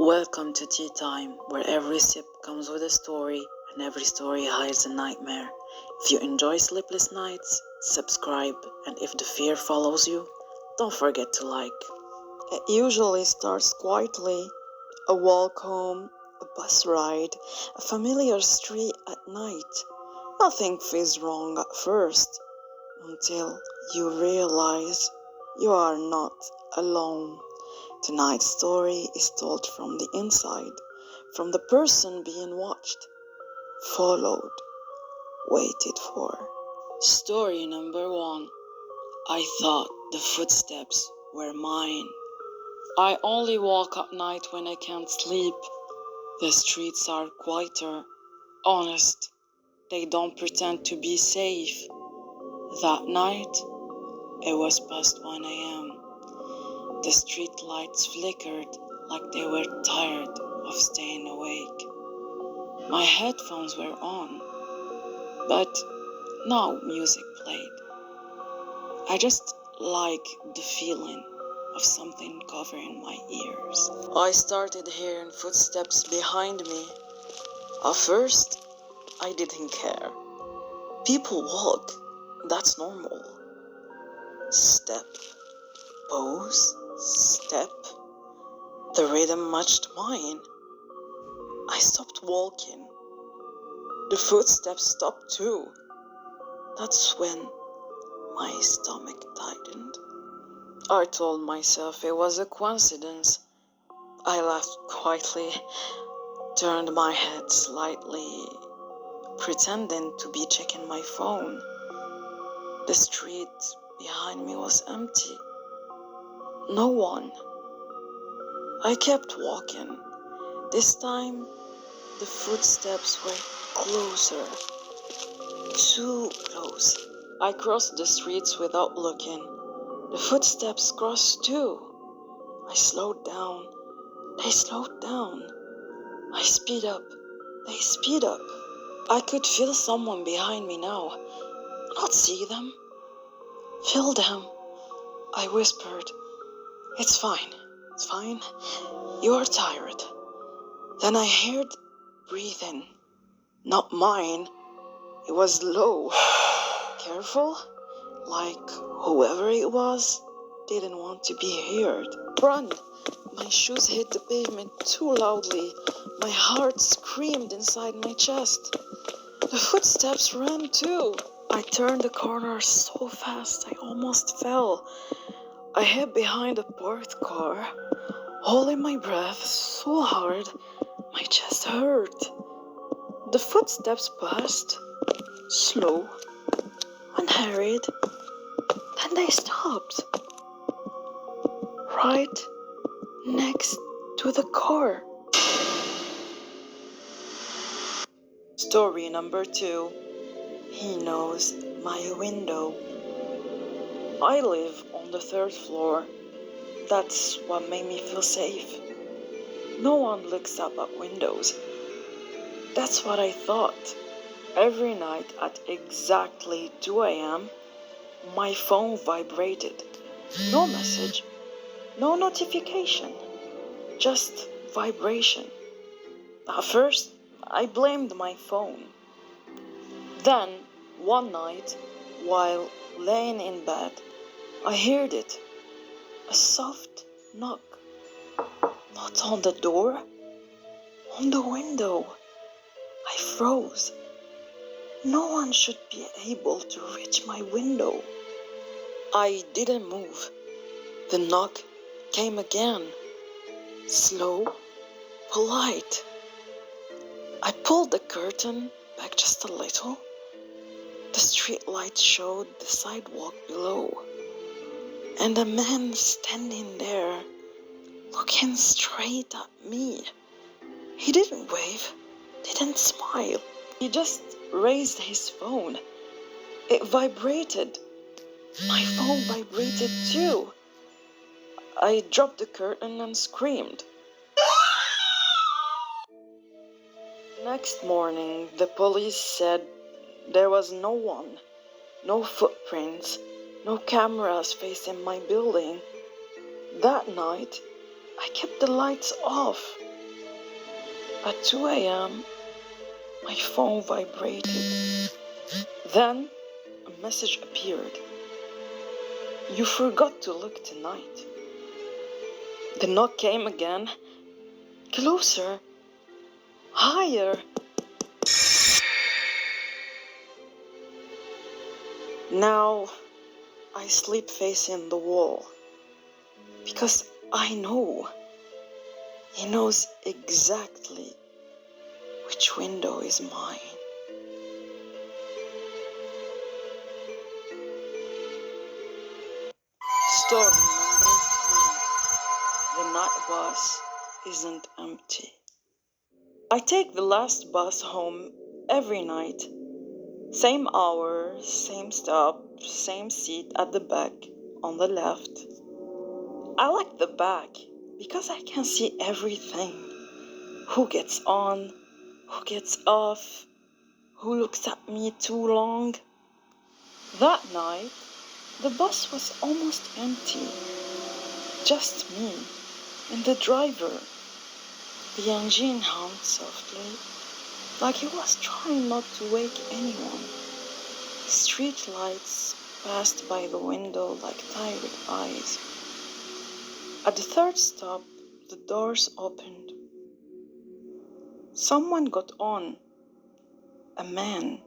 Welcome to Tea Time, where every sip comes with a story and every story hides a nightmare. If you enjoy sleepless nights, subscribe, and if the fear follows you, don't forget to like. It usually starts quietly: a walk home, a bus ride, a familiar street at night. Nothing feels wrong at first, until you realize you are not alone. Tonight's story is told from the inside, from the person being watched, followed, waited for. Story number 1. I thought the footsteps were mine. I only walk at night when I can't sleep. The streets are quieter, honest. They don't pretend to be safe. That night, it was past 1 a.m. The street lights flickered like they were tired of staying awake. My headphones were on, but no music played. I just like the feeling of something covering my ears. I started hearing footsteps behind me. At first, I didn't care. People walk, that's normal. Step, pose, step. The rhythm matched mine. I stopped walking. The footsteps stopped too. That's when my stomach tightened. I told myself it was a coincidence. I laughed quietly, turned my head slightly, pretending to be checking my phone. The street behind me was empty. No one. I kept walking. This time, the footsteps were closer. Too close. I crossed the streets without looking. The footsteps crossed too. I slowed down. They slowed down. I speed up. They speed up. I could feel someone behind me now. Not see them. Feel them. I whispered. It's fine. It's fine. You are tired. Then I heard breathing. Not mine. It was low. Careful. Like whoever it was didn't want to be heard. Run! My shoes hit the pavement too loudly. My heart screamed inside my chest. The footsteps ran too. I turned the corner so fast I almost fell. I hid behind a parked car, holding my breath so hard my chest hurt. The footsteps passed, slow, unhurried. Then they stopped, right next to the car. Story number 2. He knows my window. I live on the 3rd floor. That's what made me feel safe. No one looks up at windows. That's what I thought. Every night at exactly 2 a.m., my phone vibrated. No message, no notification, just vibration. At first, I blamed my phone. Then, one night, while laying in bed, I heard it. A soft knock. Not on the door, on the window. I froze. No one should be able to reach my window. I didn't move. The knock came again. Slow, polite. I pulled the curtain back just a little. The street light showed the sidewalk below, and a man standing there, looking straight at me. He didn't wave, didn't smile. He just raised his phone. It vibrated. My phone vibrated too. I dropped the curtain and screamed. Next morning, the police said there was no one, no footprints, no cameras facing my building. That night, I kept the lights off. At 2 a.m., my phone vibrated. Then a message appeared. You forgot to look tonight. The knock came again. Closer. Higher. Now I sleep facing the wall. Because I know. He knows exactly which window is mine. Story number 3. The night bus isn't empty. I take the last bus home every night. Same hour, same stop, same seat at the back on the left. I like the back because I can see everything. Who gets on, who gets off, who looks at me too long. That night, the bus was almost empty. Just me and the driver. The engine hummed softly, like he was trying not to wake anyone. Street lights passed by the window like tired eyes. At the third stop, the doors opened. Someone got on. A man.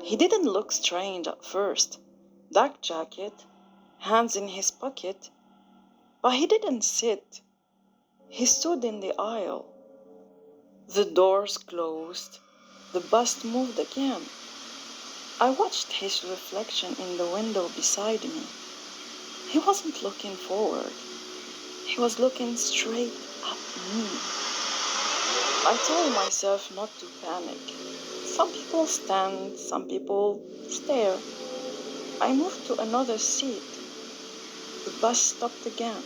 He didn't look strange at first. Dark jacket, hands in his pocket. But he didn't sit. He stood in the aisle. The doors closed. The bus moved again. I watched his reflection in the window beside me. He wasn't looking forward. He was looking straight at me. I told myself not to panic. Some people stand, some people stare. I moved to another seat. The bus stopped again.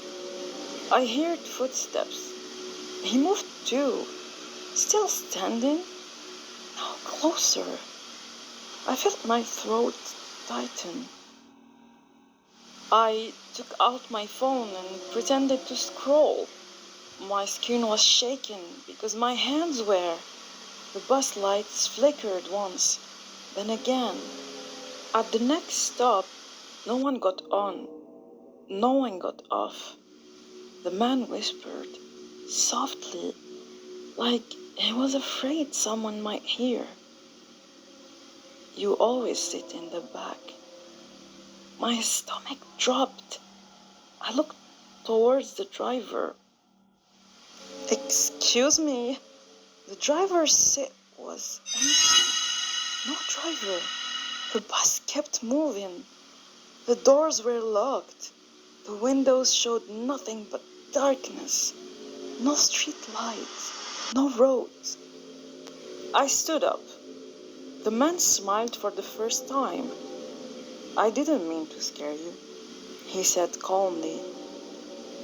I heard footsteps. He moved too. Still standing? Now closer. I felt my throat tighten. I took out my phone and pretended to scroll. My screen was shaking because my hands were. The bus lights flickered once, then again. At the next stop, no one got on. No one got off. The man whispered, softly, like he was afraid someone might hear. You always sit in the back. My stomach dropped. I looked towards the driver. Excuse me. The driver's seat was empty. No driver. The bus kept moving. The doors were locked. The windows showed nothing but darkness. No street lights. No roads. I stood up. The man smiled for the first time. I didn't mean to scare you, he said calmly.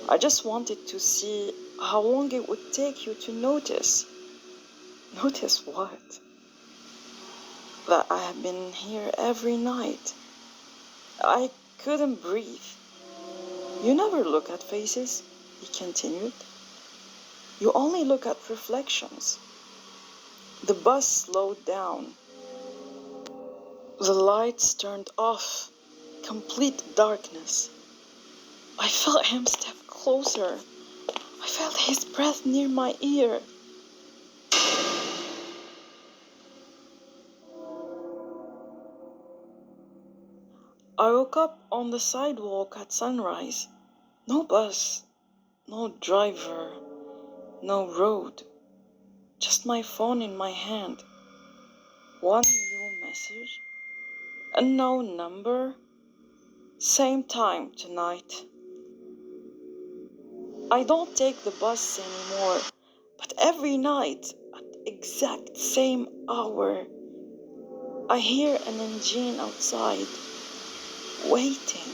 I just wanted to see how long it would take you to notice. Notice what? That I have been here every night. I couldn't breathe. You never look at faces, he continued. You only look at reflections. The bus slowed down. The lights turned off. Complete darkness. I felt him step closer. I felt his breath near my ear. I woke up on the sidewalk at sunrise. No bus, no driver, no road. Just my phone in my hand. One new message. Unknown number. Same time tonight. I don't take the bus anymore, but every night at the exact same hour, I hear an engine outside, waiting.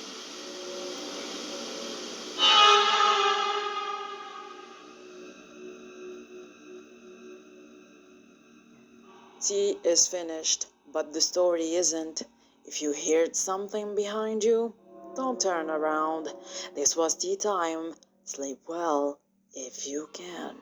Tea is finished, but the story isn't. If you heard something behind you, don't turn around. This was tea time. Sleep well if you can.